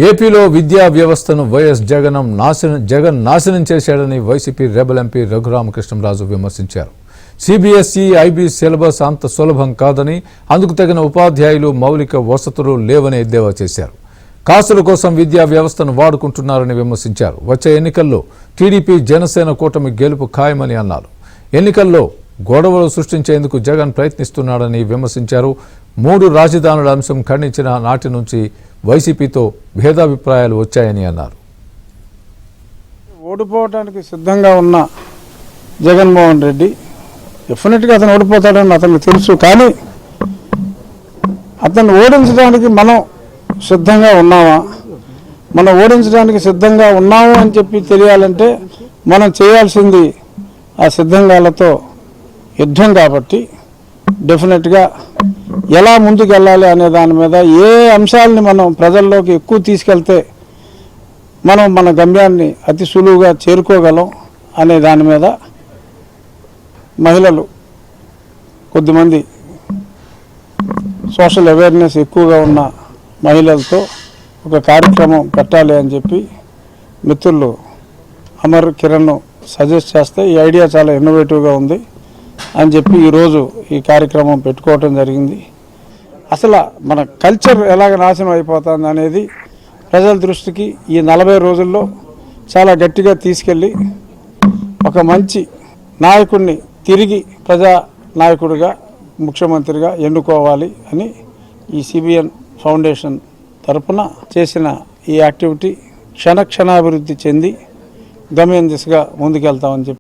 ఏపీలో విద్యా వ్యవస్థను వైఎస్ జగన్ నాశనం చేశాడని వైసీపీ రెబల్ ఎంపీ రఘురామకృష్ణంరాజు విమర్శించారు. సిబిఎస్ఈ, ఐబీ సిలబస్ అంత సులభం కాదని, అందుకు తగిన ఉపాధ్యాయులు, మౌలిక వసతులు లేవని ఎద్దేవా చేశారు. కాసుల కోసం విద్యా వ్యవస్థను వాడుకుంటున్నారని విమర్శించారు. వచ్చే ఎన్నికల్లో టీడీపీ, జనసేన కూటమి గెలుపు ఖాయమని అన్నారు. ఎన్నికల్లో గొడవలు సృష్టించేందుకు జగన్ ప్రయత్నిస్తున్నాడని విమర్శించారు. 3 రాజధానుల అంశం ఖండించిన నాటి నుంచి వైసీపీతో భేదాభిప్రాయాలు వచ్చాయని అన్నారు. ఓడిపోవడానికి సిద్ధంగా ఉన్న జగన్మోహన్ రెడ్డి డెఫినెట్గా అతను ఓడిపోతాడని అతనికి తెలుసు. కానీ అతను ఓడించడానికి మనం సిద్ధంగా ఉన్నామా, మనం ఓడించడానికి సిద్ధంగా ఉన్నాము అని చెప్పి తెలియాలంటే మనం చేయాల్సింది ఆ సిద్ధంగాలతో యుద్ధం. కాబట్టి డెఫినెట్గా ఎలా ముందుకు వెళ్ళాలి అనే దాని మీద, ఏ అంశాలని మనం ప్రజల్లోకి ఎక్కువ తీసుకెళ్తే మనం మన గమ్యాన్ని అతి సులువుగా చేరుకోగలం అనే దాని మీద మహిళలు కొద్దిమంది సోషల్ అవేర్నెస్ ఎక్కువగా ఉన్న మహిళలతో ఒక కార్యక్రమం పెట్టాలి అని చెప్పి మిత్రులు అమర్, కిరణ్ సజెస్ట్ చేస్తే ఈ ఐడియా చాలా ఇన్నోవేటివ్గా ఉంది అని చెప్పి ఈరోజు ఈ కార్యక్రమం పెట్టుకోవటం జరిగింది. అసలు మన కల్చర్ ఎలాగ నాశనం అయిపోతుంది అనేది ప్రజల దృష్టికి ఈ 40 రోజుల్లో చాలా గట్టిగా తీసుకెళ్ళి ఒక మంచి నాయకుడిని తిరిగి ప్రజా నాయకుడిగా, ముఖ్యమంత్రిగా ఎన్నుకోవాలి అని ఈ సిబిఎన్ ఫౌండేషన్ తరపున చేసిన ఈ యాక్టివిటీ క్షణాభివృద్ధి చెంది గమ్యం దిశగా ముందుకెళ్తామని చెప్పి